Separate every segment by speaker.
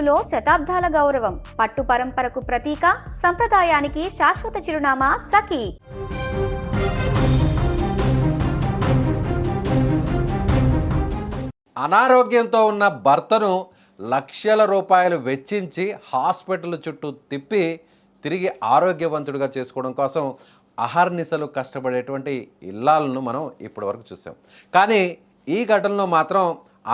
Speaker 1: గుంటూరులో శతాబ్దాల గౌరవం, పట్టు పరంపరకు ప్రతీక, సంప్రదాయానికి శాశ్వత చిరునామా సఖీ.
Speaker 2: అనారోగ్యంతో ఉన్న భర్తను లక్షల రూపాయలు వెచ్చించి హాస్పిటల్ చుట్టూ తిప్పి తిరిగి ఆరోగ్యవంతుడిగా చేసుకోవడం కోసం అహర్నిశలు కష్టపడేటువంటి ఇల్లాలను మనం ఇప్పటివరకు చూసాం. కానీ ఈ ఘటనలో మాత్రం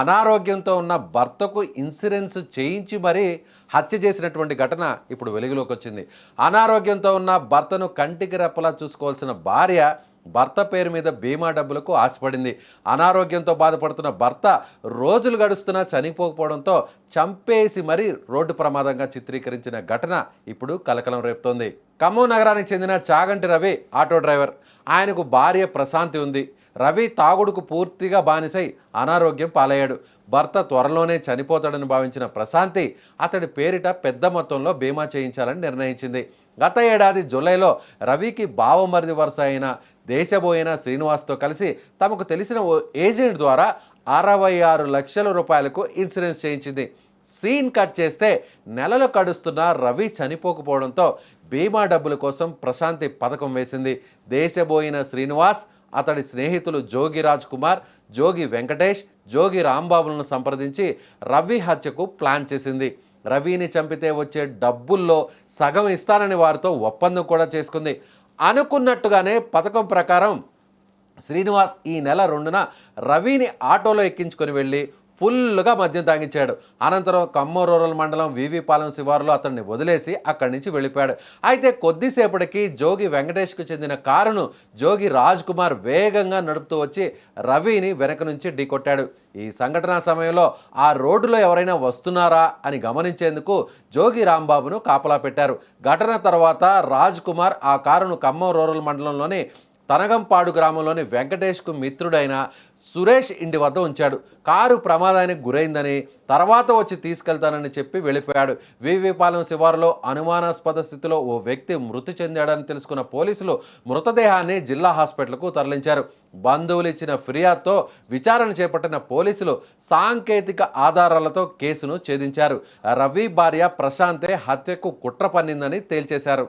Speaker 2: అనారోగ్యంతో ఉన్న భర్తకు ఇన్సూరెన్స్ చేయించి మరీ హత్య చేసినటువంటి ఘటన ఇప్పుడు వెలుగులోకి వచ్చింది. అనారోగ్యంతో ఉన్న భర్తను కంటికి రెప్పలా చూసుకోవాల్సిన భార్య భర్త పేరు మీద బీమా డబ్బులకు ఆశపడింది. అనారోగ్యంతో బాధపడుతున్న భర్త రోజులు గడుస్తున్నా చనిపోకపోవడంతో చంపేసి మరీ రోడ్డు ప్రమాదంగా చిత్రీకరించిన ఘటన ఇప్పుడు కలకలం రేపుతోంది. ఖమ్మం నగరానికి చెందిన చాగంటి రవి ఆటో డ్రైవర్. ఆయనకు భార్య ప్రశాంతి ఉంది. రవి తాగుడుకు పూర్తిగా బానిసై అనారోగ్యం పాలయ్యాడు. భర్త త్వరలోనే చనిపోతాడని భావించిన ప్రశాంతి అతడి పేరిట పెద్ద మొత్తంలో బీమా చేయించాలని నిర్ణయించింది. గత ఏడాది జూలైలో రవికి బావమరిది వరుస అయిన దేశబోయిన శ్రీనివాస్తో కలిసి తమకు తెలిసిన ఓ ఏజెంట్ ద్వారా 66 లక్షల రూపాయలకు ఇన్సూరెన్స్ చేయించింది. సీన్ కట్ చేస్తే నెలలు గడుస్తున్న రవి చనిపోకపోవడంతో బీమా డబ్బుల కోసం ప్రశాంతి పథకం వేసింది. దేశబోయిన శ్రీనివాస్, అతడి స్నేహితులు జోగి రాజ్ కుమార్, జోగి వెంకటేష్, జోగి రాంబాబులను సంప్రదించి రవి హత్యకు ప్లాన్ చేసింది. రవిని చంపితే వచ్చే డబ్బుల్లో సగం ఇస్తానని వారితో ఒప్పందం కూడా చేసుకుంది. అనుకున్నట్టుగానే పథకం ప్రకారం శ్రీనివాస్ ఈ నెల 2న రవిని ఆటోలో ఎక్కించుకొని వెళ్ళి ఫుల్గా మద్యం తాగించాడు. అనంతరం ఖమ్మం రూరల్ మండలం వీవీపాలెం శివారులో అతన్ని వదిలేసి అక్కడి నుంచి వెళ్ళిపోయాడు. అయితే కొద్దిసేపటికి జోగి వెంకటేష్కు చెందిన కారును జోగి రాజ్ కుమార్ వేగంగా నడుపుతూ వచ్చి రవిని వెనక నుంచి ఢీకొట్టాడు. ఈ సంఘటన సమయంలో ఆ రోడ్డులో ఎవరైనా వస్తున్నారా అని గమనించేందుకు జోగి రాంబాబును కాపలా పెట్టారు. ఘటన తర్వాత రాజ్ కుమార్ ఆ కారును ఖమ్మం రూరల్ మండలంలోని తనగంపాడు గ్రామంలోని వెంకటేష్కు మిత్రుడైన సురేష్ ఇంటి వద్ద ఉంచాడు. కారు ప్రమాదానికి గురైందని తర్వాత వచ్చి తీసుకెళ్తానని చెప్పి వెళ్ళిపోయాడు. వీవీపాలెం శివారులో అనుమానాస్పద స్థితిలో ఓ వ్యక్తి మృతి చెందాడని తెలుసుకున్న పోలీసులు మృతదేహాన్ని జిల్లా హాస్పిటల్కు తరలించారు. బంధువులు ఇచ్చిన ఫిర్యాదుతో విచారణ చేపట్టిన పోలీసులు సాంకేతిక ఆధారాలతో కేసును ఛేదించారు. రవి భార్య ప్రశాంతే హత్యకు కుట్ర పన్నిందని తేల్చేశారు.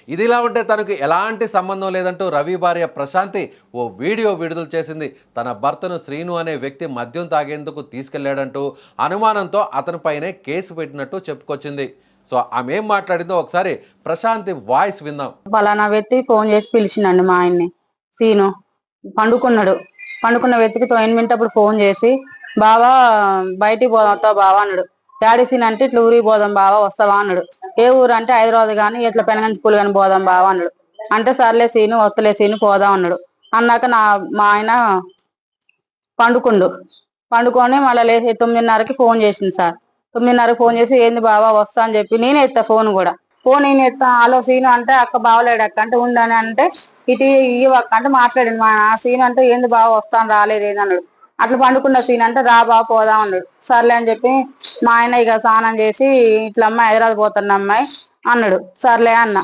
Speaker 2: ఇదిలా ఉంటే తనకు ఎలాంటి సంబంధం లేదంటూ రవి భార్య ప్రశాంతి ఓ వీడియో విడుదల చేసింది. తన భర్తను శ్రీను అనే వ్యక్తి మద్యం తాగేందుకు తీసుకెళ్లాడంటూ అనుమానంతో అతనిపైనే కేసు పెట్టినట్టు చెప్పుకొచ్చింది. సో ఆమె ఏం మాట్లాడిందో ఒకసారి ప్రశాంతి వాయిస్ విందాం.
Speaker 3: పలానా వ్యక్తి ఫోన్ చేసి పిలిచిండండి మా ఆయన్ని. శ్రీను పండుకున్న వ్యక్తికి 9 మినిట్ ఫోన్ చేసి బావా బయటికి పోతావు బావా అన్నాడు. డాడీ సీన్ అంటే ఇట్లా ఊరికి పోదాం బావా వస్తావా అన్నాడు. ఏ ఊరు అంటే హైదరాబాద్ కానీ ఇట్లా పెనగంచి స్కూల్ కానీ పోదాం బావా అన్నాడు. అంటే సర్లే సీను వస్తలే సీను పోదాం అన్నాడు. అన్నాక మా ఆయన పండుకొని మళ్ళీ లేచి 9:30కి ఫోన్ చేసింది సార్. 9:30కి ఫోన్ చేసి ఏంది బావా వస్తా అని చెప్పి నేనే ఎత్తా ఫోన్ కూడా. ఫోన్ నేను ఎత్తా హలో సీను అంటే అక్క బావలేడు అక్క అంటే ఉండని అంటే ఇటు ఇవ్వక్క అంటే మాట్లాడింది. మా సీను అంటే ఏంది బావ వస్తాను రాలేదేంది అన్నాడు. అట్లా పండుకున్న సీన్ అంటే రా బావ పోదాం అన్నాడు. సర్లే అని చెప్పి మా ఆయన ఇక స్నానం చేసి ఇట్లా అమ్మాయి హైదరాబాద్ పోతున్న అమ్మాయి అన్నాడు. సర్లే అన్న.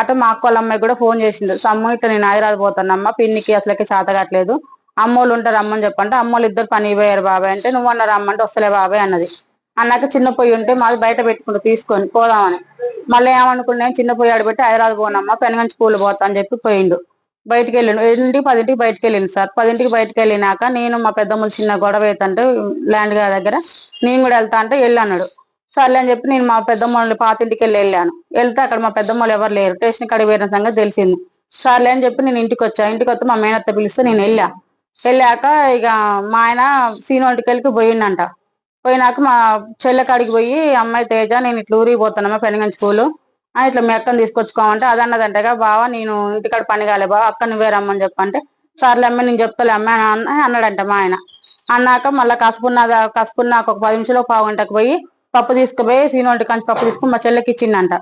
Speaker 3: అట్లా మా అక్క వాళ్ళ అమ్మాయి కూడా ఫోన్ చేసిండు. సమ్ము ఇట్లా నేను హైదరాబాద్ పోతున్నమ్మ పిన్నికి అసలుకి చేత కావట్లేదు అమ్మోళ్ళు ఉంటారు రమ్మని చెప్పంటే అమ్మోళ్ళు ఇద్దరు పని పోయారు బాబాయ్ అంటే నువ్వు అన్న రమ్మంటే వస్తలే బాబాయ్ అన్నది. అన్నాక చిన్న పొయ్యి ఉంటే మాది బయట పెట్టుకుంటూ తీసుకొని పోదామని మళ్ళీ ఏమనుకున్నా చిన్న పొయ్యి ఆడబెట్టి హైదరాబాద్ పోనమ్మా పెనగంచి స్కూల్ పోతా అని చెప్పి పోయిండు. బయటికి వెళ్ళిండు 10కి బయటకు వెళ్ళింది సార్. 10కి బయటకు వెళ్ళినాక నేను మా పెద్దమ్మలు చిన్న గొడవ అవుతుంటే ల్యాండ్ దగ్గర నేను కూడా వెళ్తా అంటే వెళ్ళన్నాడు. సర్లే అని చెప్పి నేను మా పెద్దమ్మల్ని పాతింటికి వెళ్ళాను. వెళ్తే అక్కడ మా పెద్దమ్మలు ఎవరు లేరు. స్టేషన్ కాడికి పోయిన సంగతి తెలిసింది. సర్లే అని చెప్పి నేను ఇంటికి వస్తే మా మేనత్త పిలిస్తే నేను వెళ్ళాక ఇక మా ఆయన సీనోటికి వెళ్ళి పోయిండంట. పోయినాక మా చెల్లె కాడికి పోయి అమ్మాయి తేజ నేను ఇట్లా ఊరికి పోతానమ్మా పెనగంచి స్కూలు ఇట్లా మీ అక్కని తీసుకొచ్చుకోమంటే అదన్నదంటగా బావా నేను ఇంటికాడ పని కాలే బావ అక్క నువ్వే రమ్మని చెప్పంటే సర్లే అమ్మ నేను చెప్తాలే అమ్మ అన్నాడంట మా ఆయన. అన్నాక మళ్ళీ కసుపున్నాక ఒక 10 నిమిషాలు పావుగంటకు పోయి పప్పు తీసుకుపోయి సీనోటి కంచి పప్పు తీసుకుని మా చెల్లెకి ఇచ్చిండంట.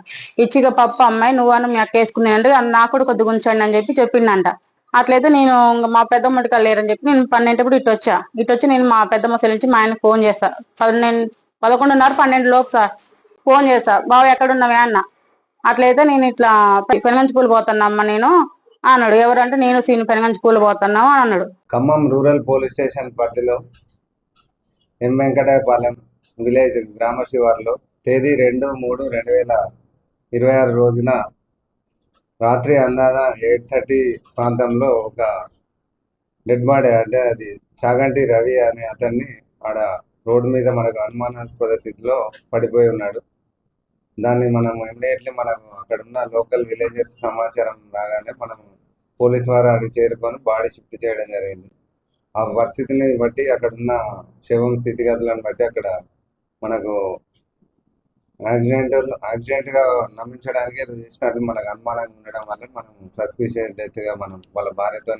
Speaker 3: ఇచ్చిగా పప్పు అమ్మాయి నువ్వు మీ అక్క వేసుకున్నానంటే నాకు కూడా కొద్దిగా ఉంచండి అని చెప్పి చెప్పిండంట. అట్లయితే నేను మా పెద్దమ్మటికి లేరని చెప్పి నేను 12 ఇటు వచ్చి నేను మా పెద్దమ్మ సెల్ నుంచి మా ఆయనకు ఫోన్ చేస్తా. 11:30 12 లోపు సార్ ఫోన్ చేస్తా బావ ఎక్కడున్నావే అన్న. అట్లయితే నేను ఇట్లా పెనగంచి పూలు పోతున్నా నేను అన్నాడు. ఎవరంటే నేను సీను పెనగంచి పూలు పోతున్నావు అన్నాడు.
Speaker 4: ఖమ్మం రూరల్ పోలీస్ స్టేషన్ పరిధిలో ఎం వెంకటాయపాలెం విలేజ్ గ్రామ శివార్లో తేదీ 2/3/2026 రోజున రాత్రి అందాద 8:30 ప్రాంతంలో ఒక డెడ్ బాడీ, అంటే అది చాగంటి రవి అనే అతన్ని ఆడ రోడ్డు మీద మనకు అనుమానాస్పద స్థితిలో పడిపోయి ఉన్నాడు. దాన్ని మనం ఇమ్మీడియట్లీ మనకు అక్కడ ఉన్న లోకల్ విలేజర్స్ సమాచారం రాగానే మనం పోలీస్ వారు అక్కడికి చేరుకొని బాడీ షిఫ్ట్ చేయడం జరిగింది. ఆ పరిస్థితిని బట్టి, అక్కడ ఉన్న శవం స్థితిగతులను బట్టి అక్కడ మనకు యాక్సిడెంట్గా నమ్మించడానికి ఏదో చేసినట్లు మనకు అనుమానంగా ఉండడం వల్ల మనం సస్పిషియస్ డెత్గా మనం వాళ్ళ భార్యతో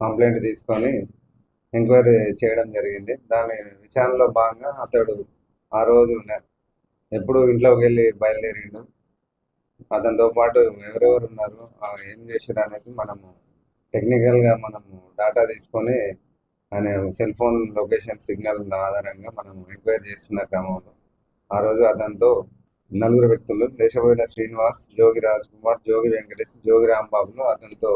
Speaker 4: కంప్లైంట్ తీసుకొని ఎంక్వైరీ చేయడం జరిగింది. దాని విచారణలో భాగంగా అతడు ఆ రోజు ఎప్పుడు ఇంట్లోకి వెళ్ళి బయలుదేరిండు, అతనితో పాటు ఎవరెవరు ఉన్నారు, ఏం చేశారు అనేది మనము టెక్నికల్గా మనము డాటా తీసుకొని ఆయన సెల్ ఫోన్ లొకేషన్ సిగ్నల్ ఆధారంగా మనం ఎంక్వైరీ చేస్తున్న క్రమంలో ఆ రోజు అతనితో 4 వ్యక్తులు దేశపోయిన శ్రీనివాస్, జోగి రాజ్ కుమార్, జోగి వెంకటేష్, జోగి రాంబాబులు అతనితో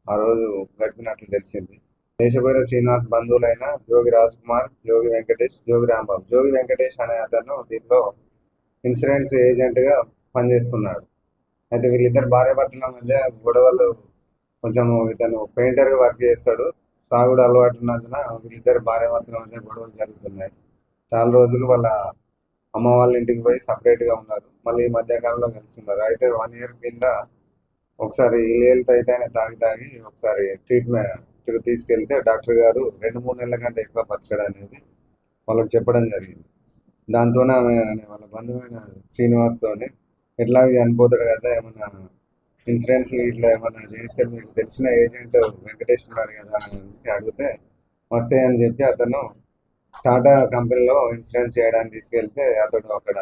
Speaker 4: ఆ రోజు గడిపినట్లు తెలిసింది. దేశపోయిన శ్రీనివాస్ బంధువులైన జోగి రాజ్ కుమార్, జోగి వెంకటేష్, జోగి రాంబాబు. జోగి వెంకటేష్ అనే అతను దీంట్లో ఇన్సూరెన్స్ ఏజెంట్గా పనిచేస్తున్నాడు. అయితే వీళ్ళిద్దరు భార్యాభర్తల మధ్య గొడవలు, కొంచెము ఇతను పెయింటర్గా వర్క్ చేస్తాడు, తాగుడు అలవాటు ఉన్నందున వీళ్ళిద్దరు భార్యాభర్తల మధ్య గొడవలు జరుగుతున్నాయి. చాలా రోజులు వాళ్ళ అమ్మ వాళ్ళ ఇంటికి పోయి సపరేట్గా ఉన్నారు, మళ్ళీ ఈ మధ్యకాలంలో కలిసి ఉన్నారు. అయితే 1 year కింద ఒకసారి హెల్త్ అయితే ఆయన తాగి ఒకసారి ట్రీట్మెంట్ తీసుకెళ్తే డాక్టర్ గారు 2-3 నెలల కంటే ఎక్కువ బతకడం అనేది వాళ్ళకి చెప్పడం జరిగింది. దాంతోనే ఆమె వాళ్ళ బంధువైన శ్రీనివాస్తోనే ఎట్లాగే చనిపోతాడు కదా, ఏమన్నా ఇన్సూరెన్స్ ఇట్లా ఏమన్నా చేస్తే మీకు తెలిసిన ఏజెంట్ వెంకటేష్ ఉన్నాడు కదా అని అడిగితే వస్తే అని చెప్పి అతను టాటా కంపెనీలో ఇన్సూరెన్స్ చేయడానికి తీసుకెళ్తే అతడు అక్కడ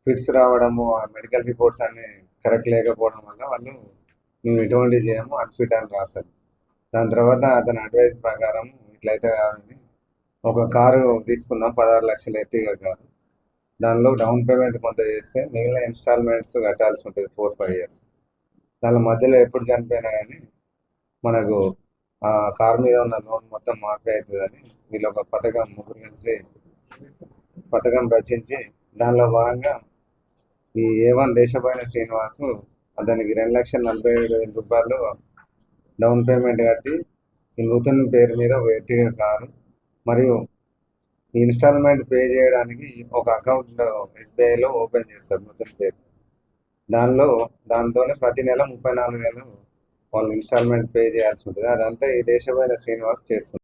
Speaker 4: ఫిట్స్ రావడము, ఆ మెడికల్ రిపోర్ట్స్ అన్ని కరెక్ట్ లేకపోవడం వల్ల వాళ్ళు మేము ఎటువంటి చేయము, అన్ఫిట్ అని రాస్తారు. దాని తర్వాత అతని అడ్వైస్ ప్రకారం ఇట్లయితే కాదని ఒక కారు తీసుకుందాం, 16 లక్షల ఎర్టిగా కారు, దానిలో డౌన్ పేమెంట్ కొంత చేస్తే మిగిలిన ఇన్స్టాల్మెంట్స్ కట్టాల్సి ఉంటుంది 4-5 years. దాని మధ్యలో ఎప్పుడు చనిపోయినా కానీ మనకు ఆ కారు మీద ఉన్న లోన్ మొత్తం మాఫీ అవుతుందని వీళ్ళు ఒక పథకం, ముగ్గురు కలిసి పథకం రచించి దానిలో భాగంగా ఈ A1 దేశపోయిన శ్రీనివాసు అతనికి 2,47,000 రూపాయలు డౌన్ పేమెంట్ కట్టి ఈ నూతన పేరు మీద ఒక ఎర్టిగా కారు మరియు ఈ ఇన్స్టాల్మెంట్ పే చేయడానికి ఒక అకౌంట్ SBIలో ఓపెన్ చేస్తారు నూతన పేరు. దాంతోనే ప్రతి నెల 34,000 వాళ్ళు ఇన్స్టాల్మెంట్ పే చేయాల్సి ఉంటుంది. అదంతా ఈ దేశపోయిన శ్రీనివాస్ చేస్తున్నారు.